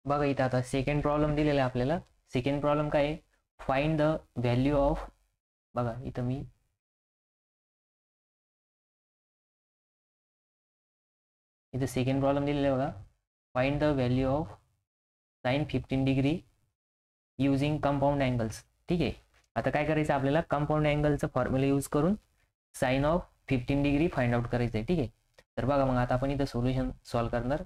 बघा इथं आता सेकंड प्रॉब्लेम दिलेला आहे आपल्याला. सेकंड प्रॉब्लेम काय आहे, फाइंड द व्हॅल्यू ऑफ, बघा इथं मी इथं सेकंड प्रॉब्लेम दिलेला आहे बघा. Find the value of sine 15 degree using compound angles. ठीक आहे. आता काय करायचं आपल्याला, कंपाऊंड अँगलचं फॉर्म्युला यूज करून sine of 15 degree find out करायचं आहे. ठीक आहे. तर बघा मग आता आपण इथं सोल्युशन सॉल्व करणार.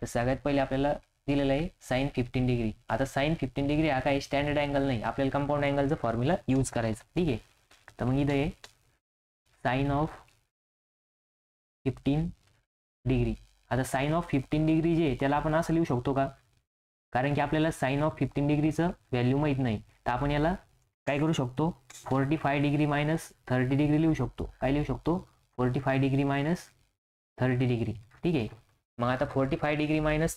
तर सगळ्यात पहिले आपल्याला दिलेलं आहे साइन 15 डिग्री. आता साइन 15 डिग्री हा काही स्टँडर्ड अँगल नाही, आपल्याला कंपाऊंड अँगलचं फॉर्म्युला यूज करायचं. ठीक आहे. तर मग इथं आहे साइन ऑफ 15 डिग्री. आता साइन ऑफ 15 डिग्री जे आहे त्याला आपण असं लिहू शकतो का, कारण की आपल्याला साइन ऑफ 15 डिग्रीचं व्हॅल्यू माहीत नाही. तर आपण याला काय करू शकतो, 45 डिग्री मायनस 30 डिग्री लिहू शकतो. काय लिहू शकतो, 45 डिग्री मायनस 30 डिग्री. ठीक आहे. मग आता 45 डिग्री मायनस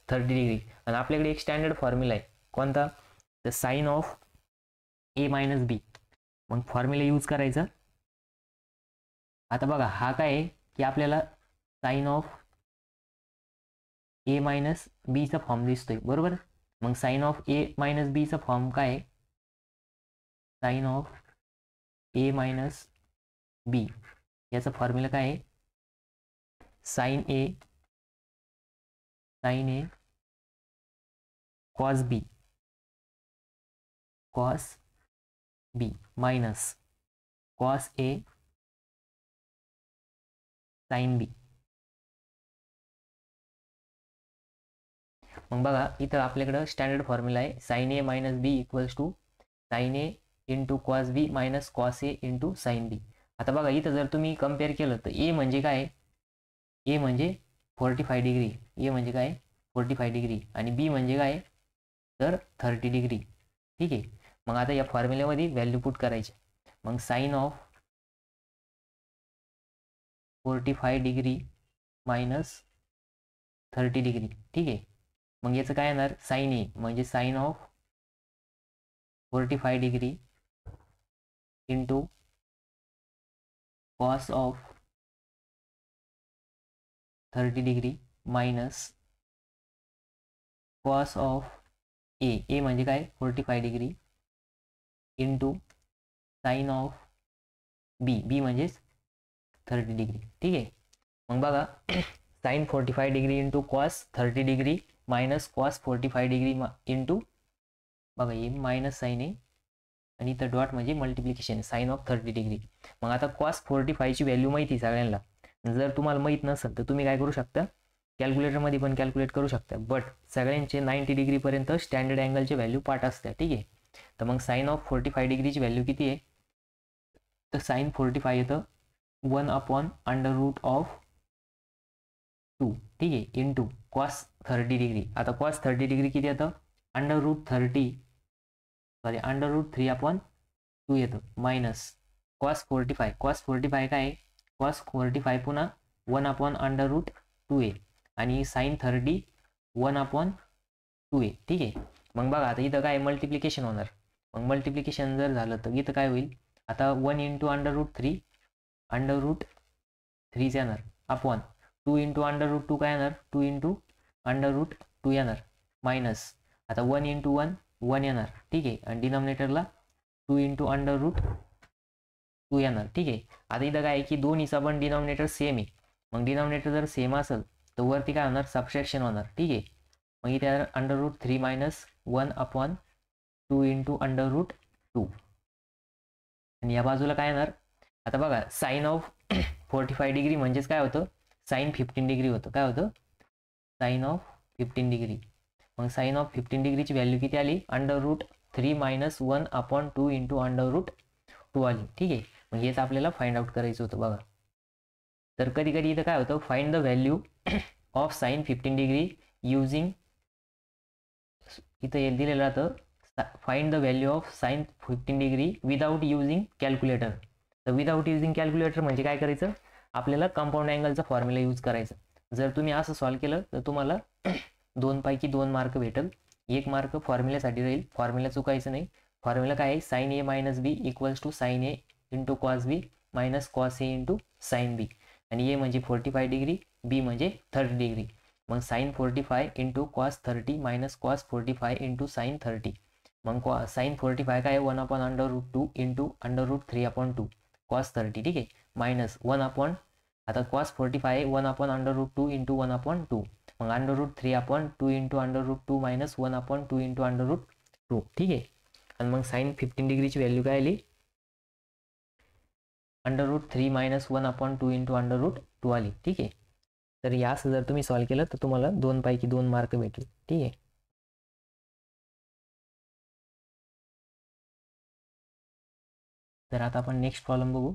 30 डिग्री, आणि आपल्याकडे एक स्टँडर्ड फॉर्म्युला आहे कोणता, तर साइन ऑफ ए मायनस बी. मग फॉर्म्युला यूज करायचा. आता बघा हा काय आहे की आपल्याला साइन ऑफ ए मायनस बीचा फॉर्म दिसतोय बरोबर. मग साइन ऑफ ए मायनस बीचा फॉर्म काय आहे, sine of A minus B याचा फॉर्म्युला काय आहे, sine A cos B minus cos A sine B. मग बघा इथं आपल्याकडं स्टँडर्ड फॉर्म्युला आहे sine A minus B equals to sine A into cos B minus cos A into sine B. आता बघा इथं जर तुम्ही कम्पेअर केलं तर ए म्हणजे काय, ए म्हणजे 45 डिग्री, ए म्हणजे काय 45 डिग्री, आणि बी म्हणजे काय तर 30 डिग्री. ठीक आहे. मग आता या फॉर्म्युल्यामध्ये व्हॅल्यू पुट करायची. मग sine of 45 degree minus 30 degree. ठीक आहे. मग याचं काय येणार, साइन ए म्हणजे sine of 45 degree into cos of 30 degree minus cos of A म्हणजे काय 45 degree into sine of B म्हणजे 30 डिग्री. ठीक आहे. मग बघा sine 45 degree into cos 30 degree minus cos 45 degree into, बघा हे मायनस साइन आहे आणि इथं डॉट म्हणजे मल्टिप्लिकेशन साइन ऑफ 30 डिग्री. मग आता कॉस 45ची व्हॅल्यू माहिती सगळ्यांना. जर तुम्हाला माहीत नसेल तर तुम्ही काय करू शकता, कॅल्क्युलेटरमध्ये पण कॅल्क्युलेट करू शकता. बट सगळ्यांचे 90 डिग्रीपर्यंत स्टँडर्ड अँगलचे व्हॅल्यू पाठ असते. ठीक आहे. तर मग साइन ऑफ 45 डिग्रीची व्हॅल्यू किती आहे, तर साइन 45 येतं 1/√2. ठीक आहे. Into cos 30 degree. आता कॉस 30 डिग्री किती येतं, √3/2 येतं मायनस कॉस 45 काय आहे, कॉस 45 पुन्हा 1/√2 आणि साइन 30 1/2. ठीक आहे. मग बघा आता इथं काय मल्टिप्लिकेशन होणार. मग मल्टिप्लिकेशन जर झालं तर इथं काय होईल, आता 1 इंटू √3 येणार अपॉन 2 इंटू √2 काय येणार, 2 इंटू √2 येणार मायनस आता 1 इंटू 1 येणार. ठीक आहे. आणि डिनॉमिनेटरला 2 इंटू √2 येणार. ठीक आहे. आता इथं काय आहे की दोन्हीचा पण डिनॉमिनेटर सेम आहे. मग डिनॉमिनेटर जर सेम असेल तर वरती काय होणार, सबट्रॅक्शन होणार. ठीक आहे. मग इथे √3 मायनस 1/2 इंटू √2 आणि या बाजूला काय येणार. आता बघा साइन ऑफ 45 डिग्री म्हणजेच काय होतं, साइन 15 डिग्री होतं. काय होतं, साइन ऑफ 15 डिग्री. मग साइन ऑफ 15 डिग्रीची व्हॅल्यू किती आली, √3 मायनस 1/2 इंटू √2 आली. ठीक आहे. मग हेच आपल्याला फाइंड आउट करायचं होतं. बघा तर कधी कधी इथं काय होतं, find the value of sine 15 degree using, इथं हे दिलेलं राहतं find the value of sine 15 degree without using calculator. तर विदाउट युजिंग कॅल्क्युलेटर म्हणजे काय करायचं, आपल्याला कंपाऊंड अँगलचा फॉर्म्युला यूज करायचा. जर तुम्ही असं सॉल्व्ह केलं तर तुम्हाला 2 पैकी 2 मार्क भेटेल. 1 मार्क फॉर्म्युल्यासाठी राहील. फॉर्म्युला चुकायचं नाही. फॉर्म्युला काय आहे, sine A minus B equals to sine A into cos B minus cos A into sine B. आणि ए म्हणजे 45 डिग्री, बी म्हणजे 30 डिग्री. मग sine 45 into cos 30 minus cos 45 into sine 30. मग साईन 45 काय 1/√2 इंटू √3/2 कॉस 30. ठीक आहे. मायनस 1 आता cos 45 1/√2 into 1/2. मग √3/2 इंटू √2 मायनस 1/2 इंटू √2. ठीक आहे. आणि मग साईन 15 डिग्रीची व्हॅल्यू काय आली √3 मायनस 1/2 इंटू √2 आली. ठीक आहे. तर यास जर तुम्ही सॉल्व्ह केलं तर तुम्हाला 2 पैकी 2 मार्क भेटले. ठीक आहे. तर आता आपण नेक्स्ट प्रॉब्लेम बघू.